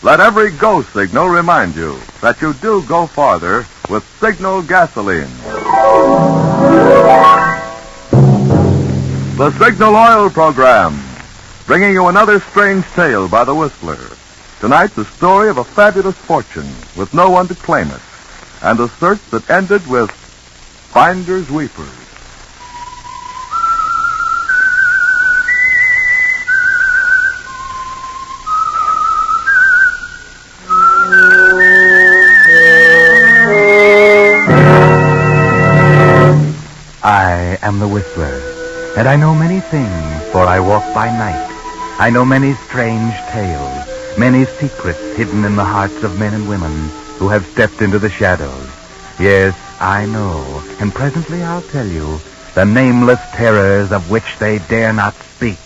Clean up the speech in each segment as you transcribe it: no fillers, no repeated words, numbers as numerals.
Let every go signal remind you that you do go farther with Signal gasoline. The Signal Oil Program, bringing you another strange tale by the Whistler. Tonight, the story of a fabulous fortune with no one to claim it, and a search that ended with finders weepers. I am the Whistler, and I know many things, for I walk by night. I know many strange tales, many secrets hidden in the hearts of men and women who have stepped into the shadows. Yes, I know, and presently I'll tell you the nameless terrors of which they dare not speak.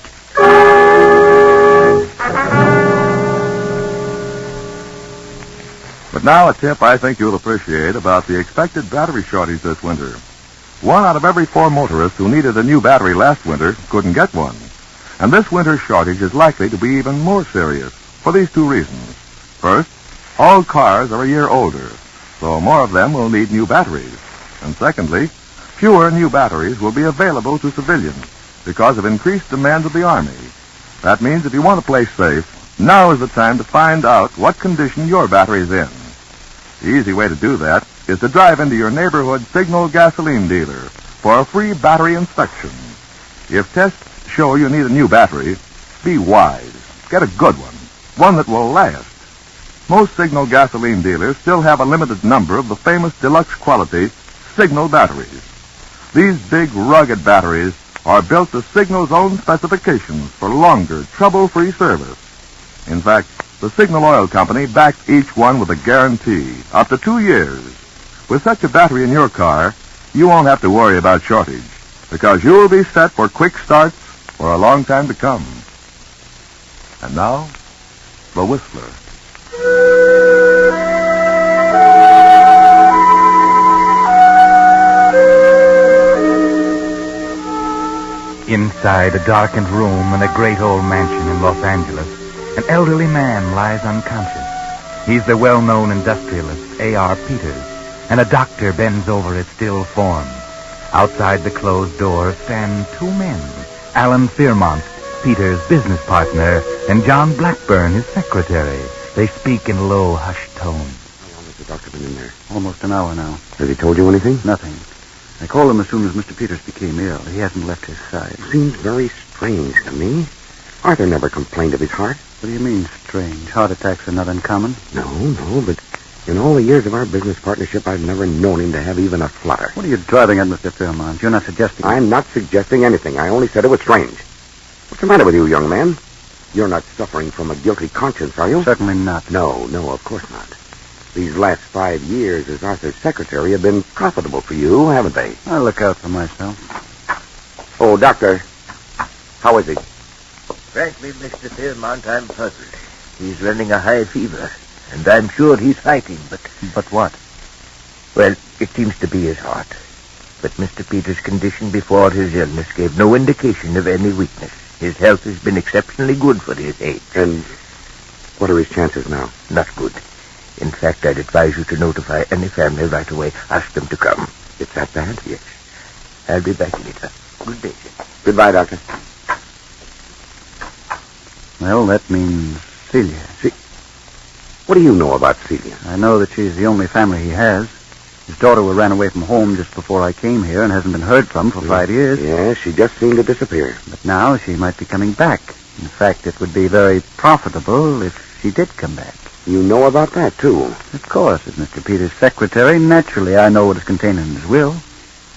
But now a tip I think you'll appreciate about the expected battery shortage this winter. 1 out of every 4 motorists who needed a new battery last winter couldn't get one. And this winter's shortage is likely to be even more serious for these 2 reasons. First, all cars are a year older, so more of them will need new batteries. And secondly, fewer new batteries will be available to civilians because of increased demand of the Army. That means if you want to play safe, now is the time to find out what condition your battery's in. The easy way to do that is to drive into your neighborhood Signal gasoline dealer for a free battery inspection. If tests show you need a new battery, be wise. Get a good one that will last. Most Signal gasoline dealers still have a limited number of the famous deluxe quality Signal batteries. These big, rugged batteries are built to Signal's own specifications for longer, trouble-free service. In fact, the Signal Oil Company backs each one with a guarantee, up to 2 years. With such a battery in your car, you won't have to worry about shortage, because you'll be set for quick starts for a long time to come. And now, the Whistler. Inside a darkened room in a great old mansion in Los Angeles, an elderly man lies unconscious. He's the well-known industrialist, A.R. Peters, and a doctor bends over his still form. Outside the closed door stand 2 men, Alan Fairmont, Peters' business partner, and John Blackburn, his secretary. They speak in low, hushed tones. How long has the doctor been in there? Almost an hour now. Has he told you anything? Nothing. I called him as soon as Mr. Peters became ill. He hasn't left his side. Seems very strange to me. Arthur never complained of his heart. What do you mean, strange? Heart attacks are not uncommon. No, but in all the years of our business partnership, I've never known him to have even a flutter. What are you driving at, Mr. Fairmont? You're not suggesting... I'm not suggesting anything. I only said it was strange. What's the matter with you, young man? You're not suffering from a guilty conscience, are you? Certainly not. No, of course not. These last 5 years as Arthur's secretary have been profitable for you, haven't they? I'll look out for myself. Oh, Doctor, how is he? Frankly, Mr. Fairmont, I'm puzzled. He's running a high fever, and I'm sure he's fighting, but... But what? Well, it seems to be his heart. But Mr. Peters' condition before his illness gave no indication of any weakness. His health has been exceptionally good for his age. And what are his chances now? Not good. In fact, I'd advise you to notify any family right away. Ask them to come. It's that bad? Yes. I'll be back later. Good day, sir. Goodbye, Doctor. Well, that means Celia. What do you know about Celia? I know that she's the only family he has. His daughter ran away from home just before I came here and hasn't been heard from for 5 years. Yeah, she just seemed to disappear. But now she might be coming back. In fact, it would be very profitable if she did come back. You know about that, too? Of course, as Mr. Peters' secretary, naturally I know what is contained in his will.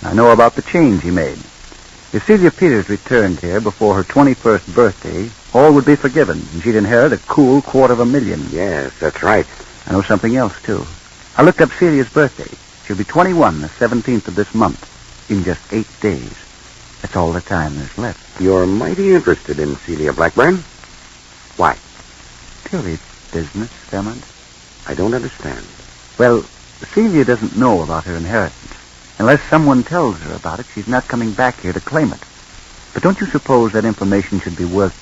I know about the change he made. If Celia Peters returned here before her 21st birthday, all would be forgiven, and she'd inherit a cool $250,000. Yes, that's right. I know something else, too. I looked up Celia's birthday. She'll be 21, the 17th of this month, in just 8 days. That's all the time there's left. You're mighty interested in Celia Blackburn. Why? Purely business, Fairmont. I don't understand. Well, Celia doesn't know about her inheritance. Unless someone tells her about it, she's not coming back here to claim it. But don't you suppose that information should be worth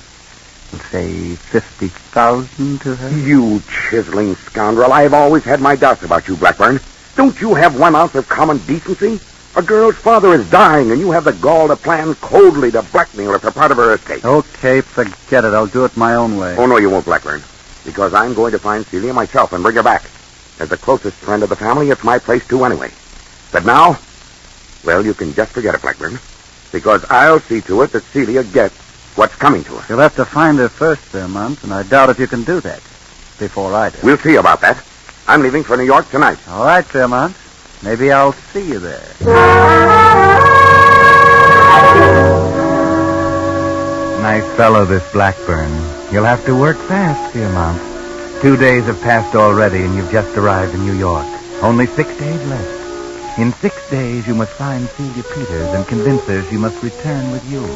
Let's say 50,000 to her. You chiseling scoundrel. I've always had my doubts about you, Blackburn. Don't you have 1 ounce of common decency? A girl's father is dying, and you have the gall to plan coldly to blackmail her for part of her estate. Okay, forget it. I'll do it my own way. Oh, no, you won't, Blackburn. Because I'm going to find Celia myself and bring her back. As the closest friend of the family, it's my place too anyway. But now, well, you can just forget it, Blackburn. Because I'll see to it that Celia gets what's coming to her. You'll have to find her first, Fairmont, and I doubt if you can do that before I do. We'll see about that. I'm leaving for New York tonight. All right, Fairmont. Maybe I'll see you there. Nice fellow, this Blackburn. You'll have to work fast, Fairmont. 2 days have passed already, and you've just arrived in New York. Only 6 days left. In 6 days, you must find Celia Peters and convince her she must return with you.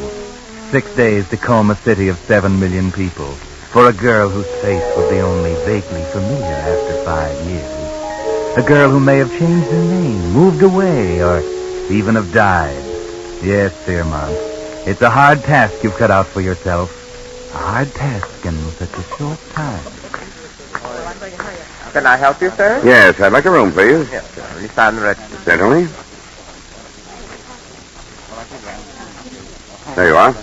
6 days to comb a city of 7 million people for a girl whose face will be only vaguely familiar after 5 years. A girl who may have changed her name, moved away, or even have died. Yes, Fairmont. It's a hard task you've cut out for yourself. A hard task in such a short time. Can I help you, sir? Yes, I'd like a room, please. Yes, sir. Will you sign the register? Certainly. There you are.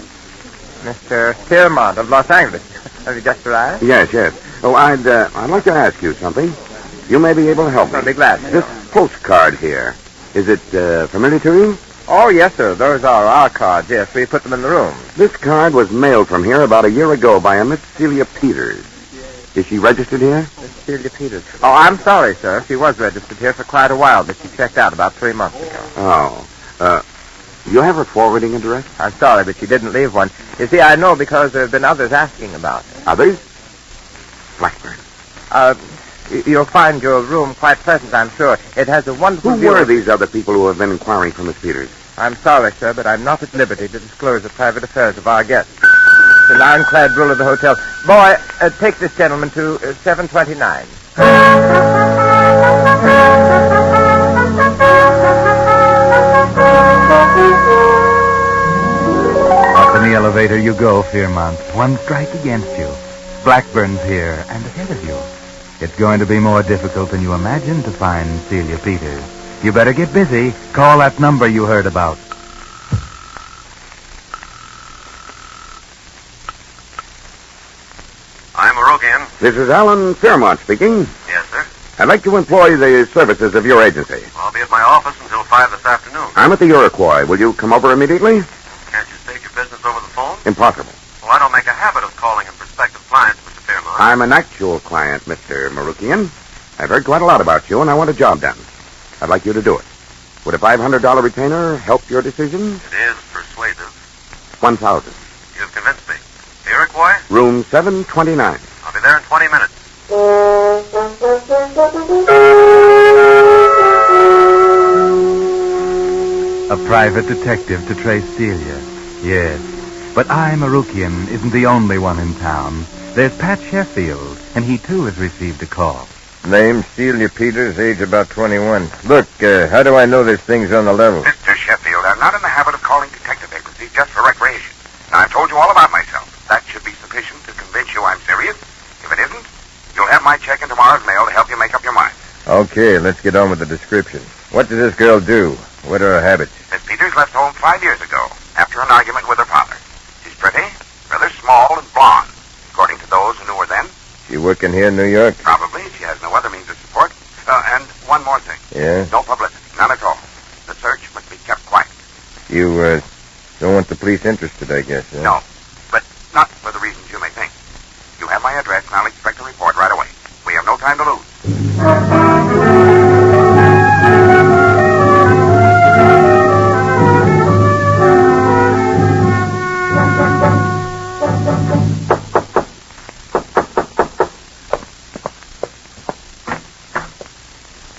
Mr. Fairmont of Los Angeles. Have you just arrived? Yes, yes. Oh, I'd like to ask you something. You may be able to help me. I'll be glad to. This postcard here, is it familiar to you? Oh, yes, sir. Those are our cards. Yes, we put them in the room. This card was mailed from here about a year ago by a Miss Celia Peters. Is she registered here? Miss Celia Peters. Oh, I'm sorry, sir. She was registered here for quite a while, but she checked out about 3 months ago. Oh. You have her forwarding address? I'm sorry, but she didn't leave one. You see, I know because there have been others asking about it. Others? Blackburn. You'll find your room quite pleasant, I'm sure. It has a wonderful Who view were of- these other people who have been inquiring for Miss Peters? I'm sorry, sir, but I'm not at liberty to disclose the private affairs of our guests. It's an ironclad rule of the hotel. Boy, take this gentleman to 729. Up in the elevator you go, Fairmont. One strike against you. Blackburn's here and ahead of you. It's going to be more difficult than you imagined to find Celia Peters. You better get busy. Call that number you heard about. I'm Marokian. This is Alan Fairmont speaking. Yes, sir. I'd like to employ the services of your agency. I'll be at my office until 5 this afternoon. I'm at the Iroquois. Will you come over immediately? Can't you state your business over the phone? Impossible. Well, I don't make a habit of calling in prospective clients, Mr. Fairmont. I'm an actual client, Mr. Marokian. I've heard quite a lot about you, and I want a job done. I'd like you to do it. Would a $500 retainer help your decision? It is persuasive. 1,000. You've convinced me. The Iroquois? Room 729. I'll be there in 20 minutes. A private detective to trace Celia. Yes. But I, Marokian, isn't the only one in town. There's Pat Sheffield, and he too has received a call. Name Celia Peters, age about 21. Look, how do I know this thing's on the level? Mr. Sheffield, I'm not in the habit of calling detective agencies just for recreation. Now, I've told you all about myself. That should be sufficient to convince you I'm serious. If it isn't, you'll have my check in tomorrow's mail to help you make up your mind. Okay, let's get on with the description. What does this girl do? What are her habits? Miss Peters left home 5 years ago after an argument with her father. She's pretty, rather small, and blonde, according to those who knew her then. She working here in New York? Probably. She has no other means of support. And one more thing. Yeah? No publicity. None at all. The search must be kept quiet. You, don't want the police interested, I guess, huh? No. But not for the reasons you may think. You have my address, and I'll expect a report right away. We have no time to lose.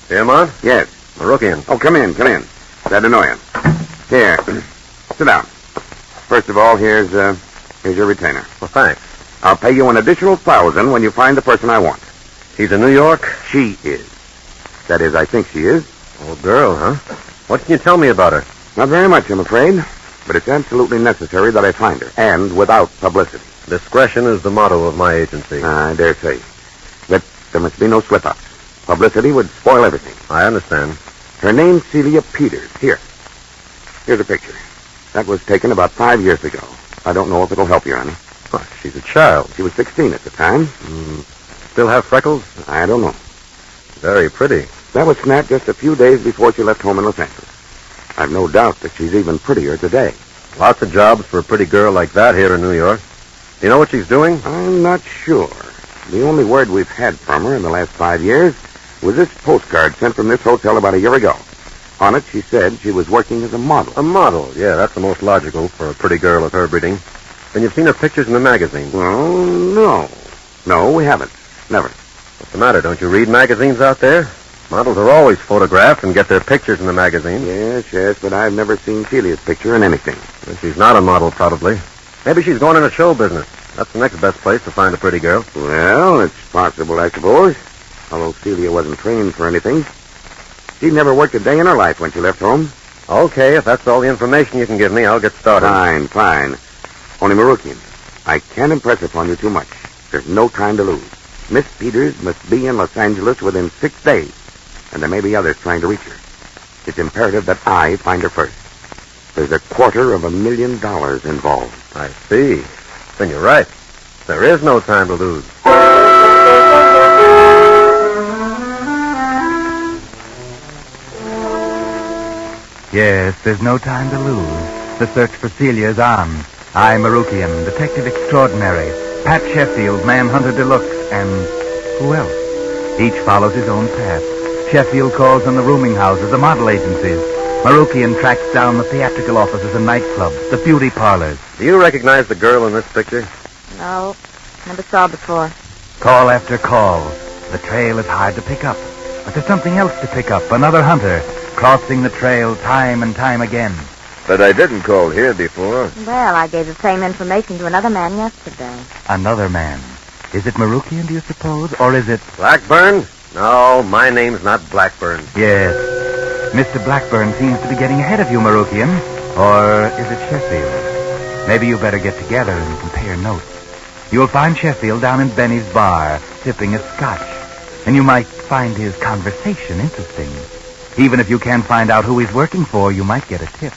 Fairmont? Yes. Marokian. Oh, come in. That annoying. Here. Sit down. First of all, here's your retainer. Well, thanks. I'll pay you an additional 1,000 when you find the person I want. He's in New York? She is. That is, I think she is. Old girl, huh? What can you tell me about her? Not very much, I'm afraid. But it's absolutely necessary that I find her, and without publicity. Discretion is the motto of my agency. I dare say. But there must be no slip-ups. Publicity would spoil everything. I understand. Her name's Celia Peters. Here's a picture. That was taken about 5 years ago. I don't know if it'll help you, honey. Well, she's a child. She was 16 at the time. Still have freckles? I don't know. Very pretty. That was snapped just a few days before she left home in Los Angeles. I've no doubt that she's even prettier today. Lots of jobs for a pretty girl like that here in New York. Do you know what she's doing? I'm not sure. The only word we've had from her in the last 5 years was this postcard sent from this hotel about a year ago. On it, she said she was working as a model. A model? Yeah, that's the most logical for a pretty girl of her breeding. Then you've seen her pictures in the magazine. Well, no. No, we haven't. Never. What's the matter? Don't you read magazines out there? Models are always photographed and get their pictures in the magazine. Yes, but I've never seen Celia's picture in anything. Well, she's not a model, probably. Maybe she's going into show business. That's the next best place to find a pretty girl. Well, it's possible, I suppose. Although Celia wasn't trained for anything. She never worked a day in her life when she left home. Okay, if that's all the information you can give me, I'll get started. Fine. Only Marukian, I can't impress upon you too much. There's no time to lose. Miss Peters must be in Los Angeles within 6 days. And there may be others trying to reach her. It's imperative that I find her first. There's $250,000 involved. I see. Then you're right. There is no time to lose. Yes, there's no time to lose. The search for Celia is on. I, Marukian, detective extraordinary, Pat Sheffield, manhunter deluxe, and who else? Each follows his own path. Sheffield calls on the rooming houses, the model agencies. Marukian tracks down the theatrical offices and nightclubs, the beauty parlors. Do you recognize the girl in this picture? No, never saw before. Call after call. The trail is hard to pick up. But there's something else to pick up. Another hunter, crossing the trail time and time again. But I didn't call here before. Well, I gave the same information to another man yesterday. Another man. Is it Marukian, do you suppose? Or is it... Blackburn? No, my name's not Blackburn. Yes. Mr. Blackburn seems to be getting ahead of you, Marukian. Or is it Sheffield? Maybe you better get together and compare notes. You'll find Sheffield down in Benny's bar, sipping a scotch. And you might find his conversation interesting. Even if you can't find out who he's working for, you might get a tip.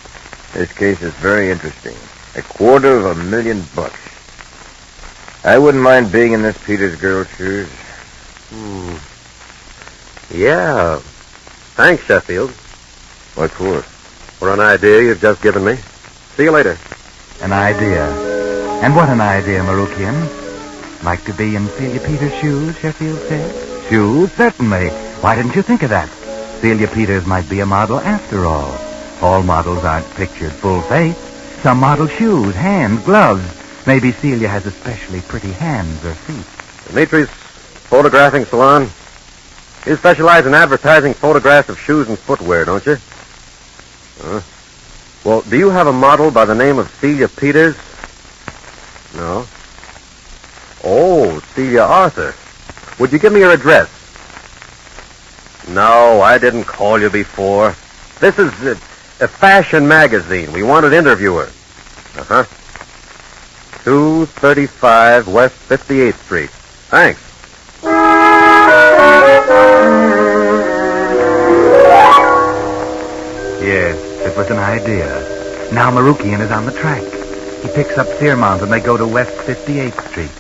This case is very interesting. $250,000. I wouldn't mind being in this Peters girl's shoes. Yeah. Thanks, Sheffield. What for? For an idea you've just given me. See you later. An idea. And what an idea, Marukian. Like to be in Celia Peters' shoes, Sheffield said? Shoes? Certainly. Why didn't you think of that? Celia Peters might be a model after all. All models aren't pictured full face. Some model shoes, hands, gloves. Maybe Celia has especially pretty hands or feet. Dimitri's photographing salon. You specialize in advertising photographs of shoes and footwear, don't you? Well, do you have a model by the name of Celia Peters? No. Oh, Celia Arthur. Would you give me your address? No, I didn't call you before. This is a fashion magazine. We wanted to interview her. 235 West 58th Street. Thanks. Yes, it was an idea. Now Marukian is on the track. He picks up Searmont and they go to West 58th Street.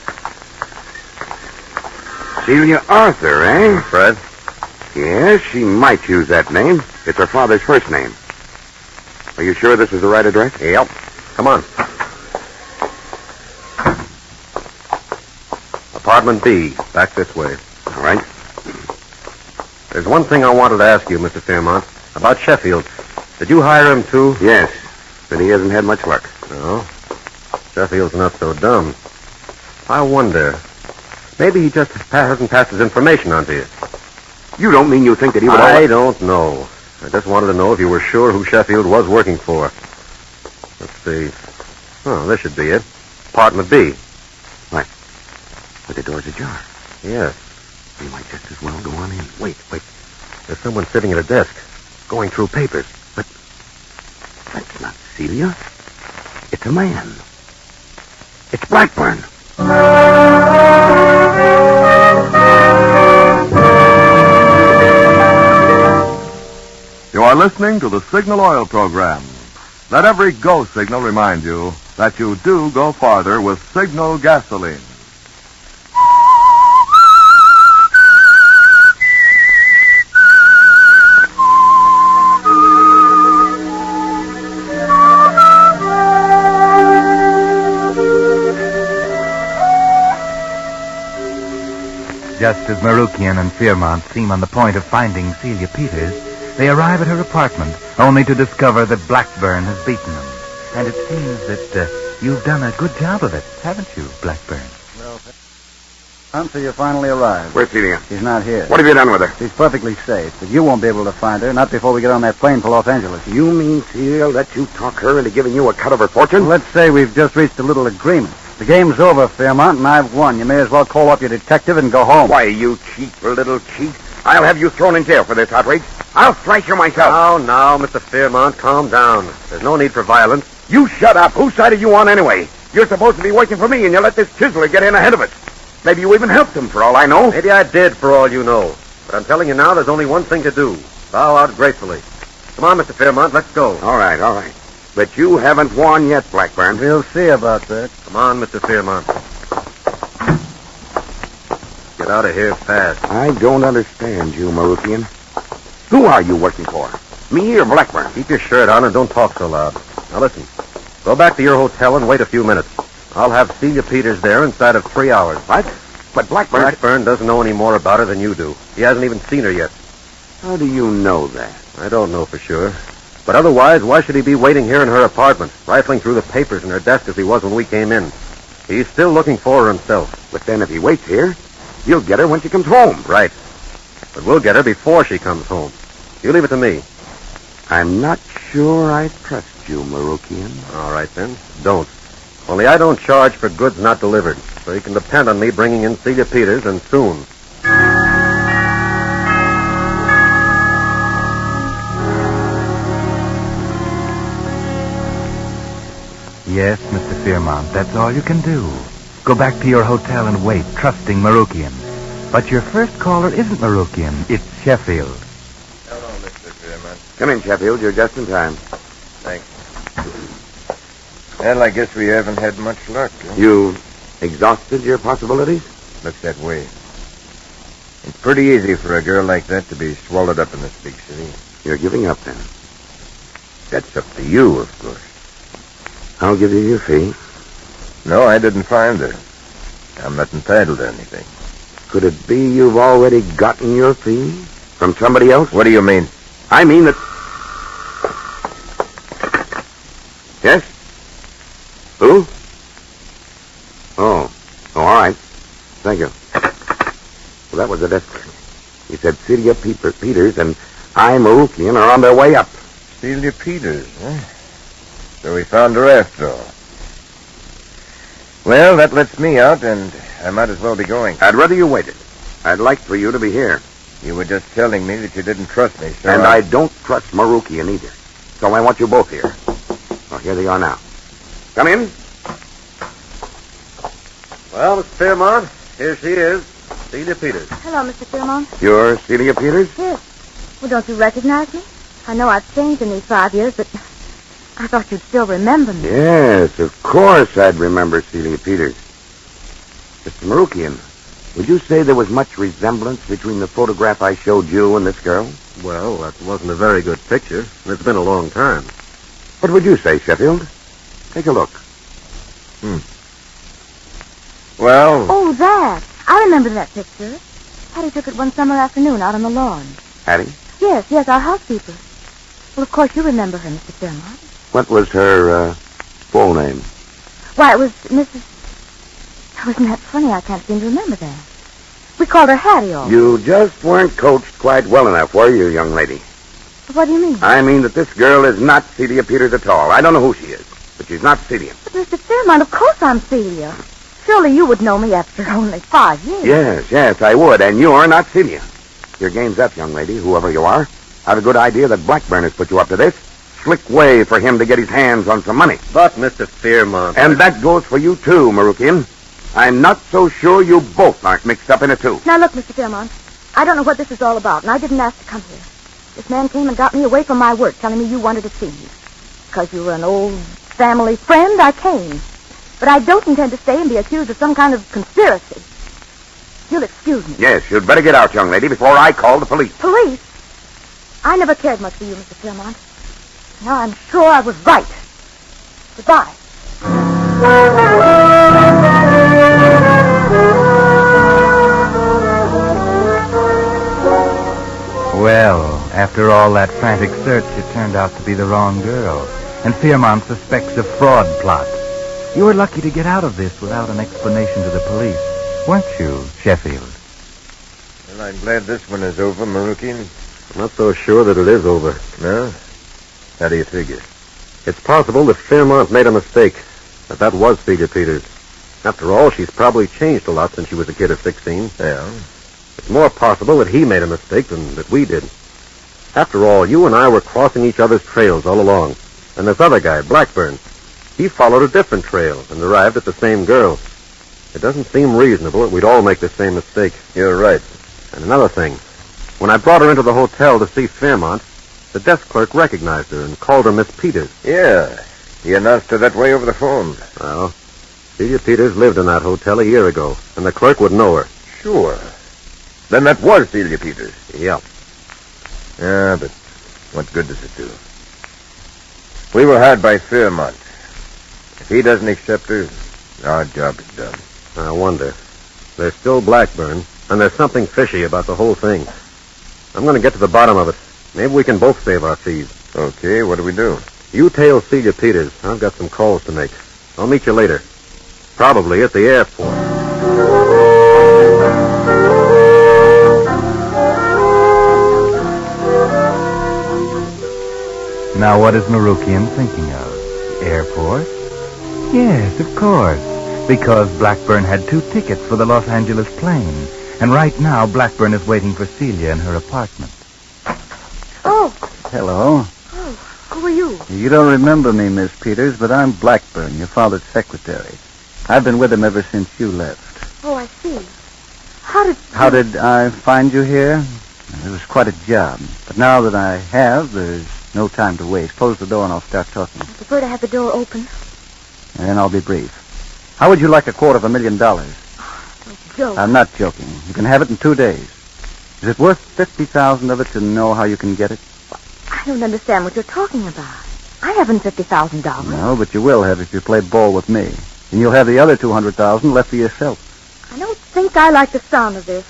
Celia Arthur, eh? Fred? Yes, she might use that name. It's her father's first name. Are you sure this is the right address? Yep. Come on. Apartment B, back this way. All right. There's one thing I wanted to ask you, Mr. Fairmont, about Sheffield. Did you hire him, too? Yes, but he hasn't had much luck. No? Sheffield's not so dumb. I wonder. Maybe he just hasn't passed his information on to you. You don't mean you think that he would... I don't know. I just wanted to know if you were sure who Sheffield was working for. Let's see. Oh, this should be it. Apartment B. What? But the door's ajar. Yes. We might just as well go on in. Wait. There's someone sitting at a desk, going through papers. But that's not Celia. It's a man. It's Blackburn. You are listening to the Signal Oil program. Let every go signal remind you that you do go farther with Signal gasoline. Just as Marukian and Fairmont seem on the point of finding Celia Peters, they arrive at her apartment, only to discover that Blackburn has beaten them. And it seems that you've done a good job of it, haven't you, Blackburn? Well, until you finally arrived. Where's Celia? She's not here. What have you done with her? She's perfectly safe, but you won't be able to find her, not before we get on that plane for Los Angeles. You mean Celia let you talk her into giving you a cut of her fortune? Well, let's say we've just reached a little agreement. The game's over, Fairmont, and I've won. You may as well call up your detective and go home. Why, you cheap little cheat. I'll have you thrown in jail for this outrage. I'll thrash you myself. Now, Mr. Fairmont, calm down. There's no need for violence. You shut up. Whose side are you on anyway? You're supposed to be working for me, and you let this chiseler get in ahead of us. Maybe you even helped him, for all I know. Maybe I did, for all you know. But I'm telling you now, there's only one thing to do. Bow out gracefully. Come on, Mr. Fairmont, let's go. All right. But you haven't won yet, Blackburn. We'll see about that. Come on, Mr. Fairmont. Get out of here fast. I don't understand you, Marukian. Who are you working for? Me or Blackburn? Keep your shirt on and don't talk so loud. Now listen. Go back to your hotel and wait a few minutes. I'll have Celia Peters there inside of 3 hours. What? But Blackburn... Blackburn doesn't know any more about her than you do. He hasn't even seen her yet. How do you know that? I don't know for sure. But otherwise, why should he be waiting here in her apartment, rifling through the papers in her desk as he was when we came in? He's still looking for her himself. But then if he waits here, he'll get her when she comes home. Right. But we'll get her before she comes home. You leave it to me. I'm not sure I trust you, Marukian. All right, then. Don't. Only I don't charge for goods not delivered, so you can depend on me bringing in Celia Peters, and soon. Yes, Mr. Fairmont, that's all you can do. Go back to your hotel and wait, trusting Marukian. But your first caller isn't Marukian, it's Sheffield. Hello, Mr. Fairmont. Come in, Sheffield. You're just in time. Thanks. Well, I guess we haven't had much luck. Huh? You exhausted your possibilities? Looks that way. It's pretty easy for a girl like that to be swallowed up in this big city. You're giving up, then. That's up to you, of course. I'll give you your fee. No, I didn't find her. I'm not entitled to anything. Could it be you've already gotten your fee? From somebody else? What do you mean? I mean that... Yes? Who? Oh, all right. Thank you. Well, that was the desk clerk. He said Celia Peters and I, Marukian, are on their way up. Celia Peters, huh? So we found her after all. Well, that lets me out, and I might as well be going. I'd rather you waited. I'd like for you to be here. You were just telling me that you didn't trust me, so And I don't trust Marukian either. So I want you both here. Well, here they are now. Come in. Well, Mr. Fairmont, here she is, Celia Peters. Hello, Mr. Fairmont. You're Celia Peters? Yes. Well, don't you recognize me? I know I've changed in these 5 years, but I thought you'd still remember me. Yes, of course I'd remember Celia Peters. Mr. Marukian, would you say there was much resemblance between the photograph I showed you and this girl? Well, that wasn't a very good picture, and it's been a long time. What would you say, Sheffield? Take a look. Well, Oh, that. I remember that picture. Hattie took it one summer afternoon out on the lawn. Hattie? Yes, our housekeeper. Well, of course you remember her, Mr. Fairmont. What was her full name? Why, it was Mrs... Oh, isn't that funny? I can't seem to remember that. We called her Hattie all. You just weren't coached quite well enough, were you, young lady? What do you mean? I mean that this girl is not Celia Peters at all. I don't know who she is, but she's not Celia. But, Mr. Fairmont, of course I'm Celia. Surely you would know me after only 5 years. Yes, I would, and you're not Celia. Your game's up, young lady, whoever you are. I've a good idea that Blackburn has put you up to this. Slick way for him to get his hands on some money. But, Mr. Fairmont... And that goes for you, too, Marukian. I'm not so sure you both aren't mixed up in it, too. Now, look, Mr. Fairmont, I don't know what this is all about, and I didn't ask to come here. This man came and got me away from my work, telling me you wanted to see me. Because you were an old family friend, I came. But I don't intend to stay and be accused of some kind of conspiracy. You'll excuse me. Yes, you'd better get out, young lady, before I call the police. Police? I never cared much for you, Mr. Fairmont. Now I'm sure I was right. Goodbye. Well, after all that frantic search, it turned out to be the wrong girl. And Fairmont suspects a fraud plot. You were lucky to get out of this without an explanation to the police, weren't you, Sheffield? Well, I'm glad this one is over, Marukian. I'm not so sure that it is over. No? How do you figure? It's possible that Fairmont made a mistake, that was Celia Peters. After all, she's probably changed a lot since she was a kid of 16. Yeah. It's more possible that he made a mistake than that we did. After all, you and I were crossing each other's trails all along. And this other guy, Blackburn, he followed a different trail and arrived at the same girl. It doesn't seem reasonable that we'd all make the same mistake. You're right. And another thing, when I brought her into the hotel to see Fairmont, the desk clerk recognized her and called her Miss Peters. Yeah. He announced her that way over the phone. Well, Celia Peters lived in that hotel a year ago, and the clerk would know her. Sure. Then that was Celia Peters. Yeah. Yeah, but what good does it do? We were hired by Fairmont. If he doesn't accept her, our job is done. I wonder. There's still Blackburn, and there's something fishy about the whole thing. I'm going to get to the bottom of it. Maybe we can both save our fees. Okay, what do we do? You tail Celia Peters. I've got some calls to make. I'll meet you later. Probably at the airport. Now, what is Marukian thinking of? The airport? Yes, of course. Because Blackburn had 2 tickets for the Los Angeles plane. And right now, Blackburn is waiting for Celia in her apartment. Oh, Hello. who are you? You don't remember me, Miss Peters, but I'm Blackburn, your father's secretary. I've been with him ever since you left. Oh, I see. How did... How did I find you here? It was quite a job. But now that I have, there's no time to waste. Close the door and I'll start talking. I prefer to have the door open. And then I'll be brief. How would you like $250,000? Don't joke. I'm not joking. You can have it in 2 days. Is it worth 50,000 of it to know how you can get it? I don't understand what you're talking about. I haven't $50,000. No, but you will have if you play ball with me. And you'll have the other 200,000 left for yourself. I don't think I like the sound of this.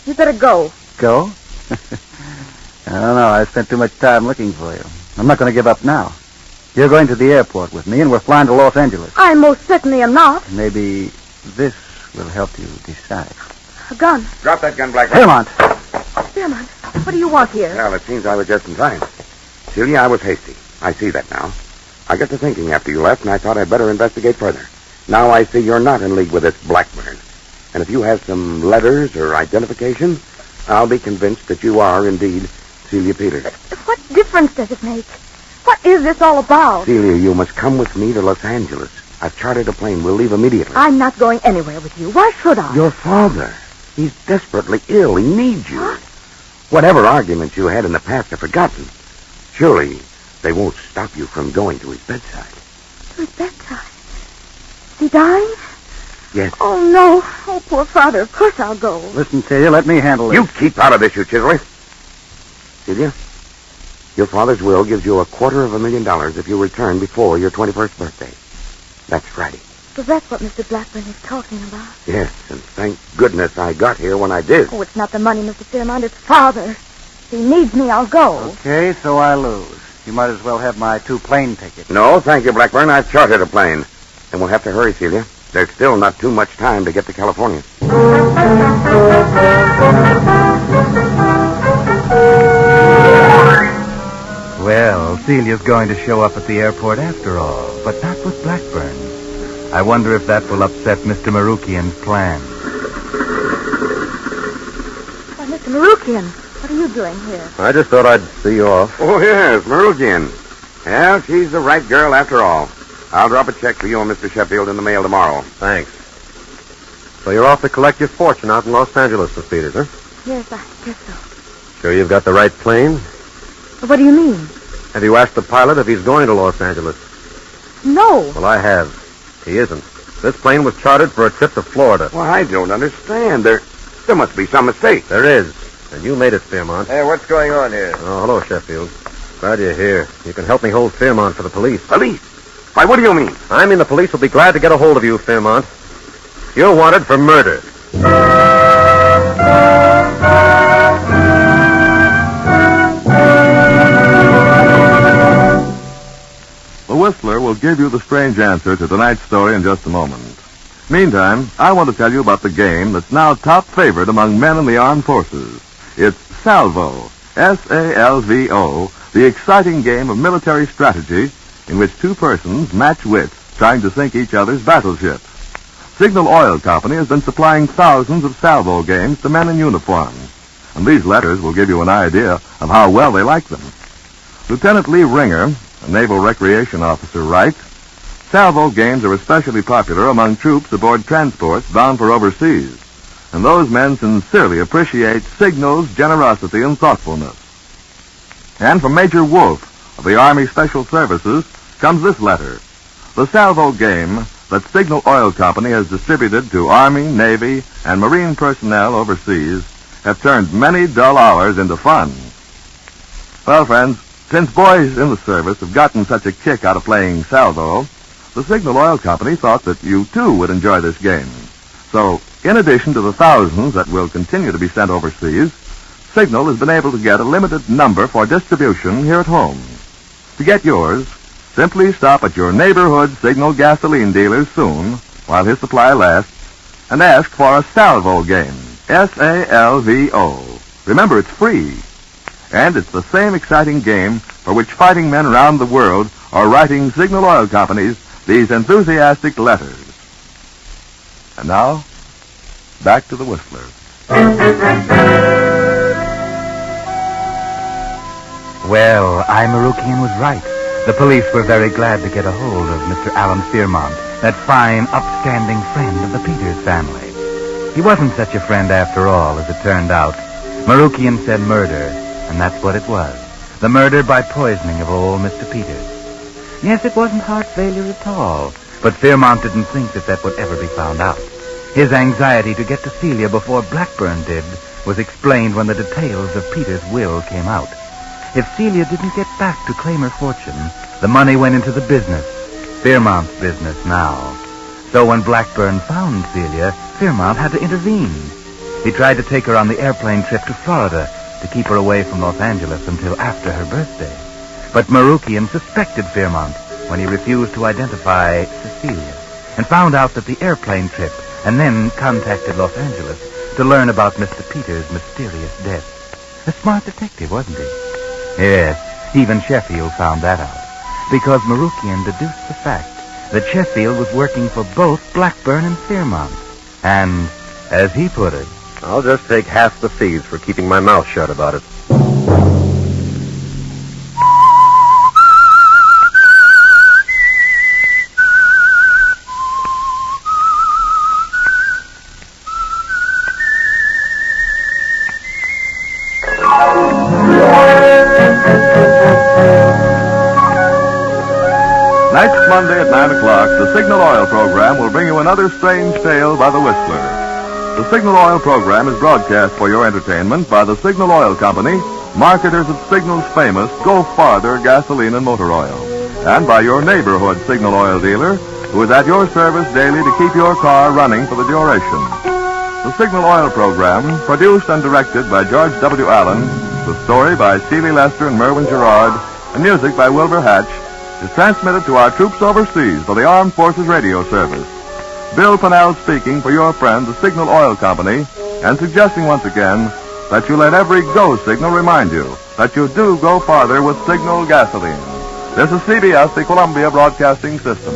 You better go. Go? I don't know. I spent too much time looking for you. I'm not going to give up now. You're going to the airport with me, and we're flying to Los Angeles. I most certainly am not. Maybe this will help you decide. A gun. Drop that gun, Blackburn. Fairmont! Fairmont, what do you want here? Well, it seems I was just in time. Celia, I was hasty. I see that now. I got to thinking after you left, and I thought I'd better investigate further. Now I see you're not in league with this Blackburn. And if you have some letters or identification, I'll be convinced that you are indeed Celia Peters. What difference does it make? What is this all about? Celia, you must come with me to Los Angeles. I've chartered a plane. We'll leave immediately. I'm not going anywhere with you. Why should I? Your father. He's desperately ill. He needs you. What? Whatever arguments you had in the past are forgotten. Surely they won't stop you from going to his bedside. His bedside. Is he dying? Yes. Oh, no. Oh, poor father. Of course I'll go. Listen, Celia, let me handle this. You keep out of this, you chiseler. Celia, your father's will gives you $250,000 if you return before your 21st birthday. That's Friday. So that's what Mr. Blackburn is talking about. Yes, and thank goodness I got here when I did. Oh, it's not the money, Mr. Fairmont. It's father. If he needs me, I'll go. Okay, so I lose. You might as well have my 2 plane tickets. No, thank you, Blackburn. I've chartered a plane. And we'll have to hurry, Celia. There's still not too much time to get to California. Well, Celia's going to show up at the airport after all, but not with Blackburn. I wonder if that will upset Mr. Marukian's plans. Why, Mr. Marukian, what are you doing here? I just thought I'd see you off. Oh, yes, Marukian. Well, she's the right girl after all. I'll drop a check for you and Mr. Sheffield in the mail tomorrow. Thanks. So you're off to collect your fortune out in Los Angeles, Miss Peters, huh? Yes, I guess so. Sure you've got the right plane? What do you mean? Have you asked the pilot if he's going to Los Angeles? No. Well, I have. He isn't. This plane was chartered for a trip to Florida. Well, I don't understand. There must be some mistake. There is. And you made it, Fairmont. Hey, what's going on here? Oh, hello, Sheffield. Glad you're here. You can help me hold Fairmont for the police. Police? Why, what do you mean? I mean the police will be glad to get a hold of you, Fairmont. You're wanted for murder. The Whistler will give you the strange answer to tonight's story in just a moment. Meantime, I want to tell you about the game that's now top favorite among men in the armed forces. It's Salvo, S-A-L-V-O, the exciting game of military strategy in which two persons match wits trying to sink each other's battleships. Signal Oil Company has been supplying thousands of Salvo games to men in uniform, and these letters will give you an idea of how well they like them. Lieutenant Lee Ringer, a Naval Recreation Officer, writes, Salvo games are especially popular among troops aboard transports bound for overseas, and those men sincerely appreciate Signal's generosity and thoughtfulness. And from Major Wolf of the Army Special Services comes this letter. The Salvo game that Signal Oil Company has distributed to Army, Navy, and Marine personnel overseas have turned many dull hours into fun. Well, friends, since boys in the service have gotten such a kick out of playing Salvo, the Signal Oil Company thought that you, too, would enjoy this game. So, in addition to the thousands that will continue to be sent overseas, Signal has been able to get a limited number for distribution here at home. To get yours, simply stop at your neighborhood Signal gasoline dealer soon, while his supply lasts, and ask for a Salvo game, S-A-L-V-O. Remember, it's free. And it's the same exciting game for which fighting men around the world are writing Signal Oil Companies these enthusiastic letters. And now, back to the Whistler. Well, Marukian was right. The police were very glad to get a hold of Mr. Alan Fairmont, that fine, upstanding friend of the Peters family. He wasn't such a friend after all, as it turned out. Marukian said murder, and that's what it was. The murder by poisoning of old Mr. Peters. Yes, it wasn't heart failure at all, but Fairmont didn't think that would ever be found out. His anxiety to get to Celia before Blackburn did was explained when the details of Peters' will came out. If Celia didn't get back to claim her fortune, the money went into the business, Fairmont's business now. So when Blackburn found Celia, Fairmont had to intervene. He tried to take her on the airplane trip to Florida to keep her away from Los Angeles until after her birthday. But Marukian suspected Fairmont when he refused to identify Cecilia and found out that the airplane trip, and then contacted Los Angeles to learn about Mr. Peters' mysterious death. A smart detective, wasn't he? Yes, even Sheffield found that out, because Marukian deduced the fact that Sheffield was working for both Blackburn and Fairmont. And, as he put it, I'll just take half the fees for keeping my mouth shut about it. Next Monday at 9 o'clock, the Signal Oil program will bring you another strange tale by the Whistler. The Signal Oil program is broadcast for your entertainment by the Signal Oil Company, marketers of Signal's famous Go Farther gasoline and motor oil, and by your neighborhood Signal Oil dealer, who is at your service daily to keep your car running for the duration. The Signal Oil program, produced and directed by George W. Allen, with story by Stevie Lester and Merwin Gerard, and music by Wilbur Hatch, is transmitted to our troops overseas for the Armed Forces Radio Service. Bill Pennell speaking for your friend, the Signal Oil Company, and suggesting once again that you let every go signal remind you that you do go farther with Signal gasoline. This is CBS, the Columbia Broadcasting System.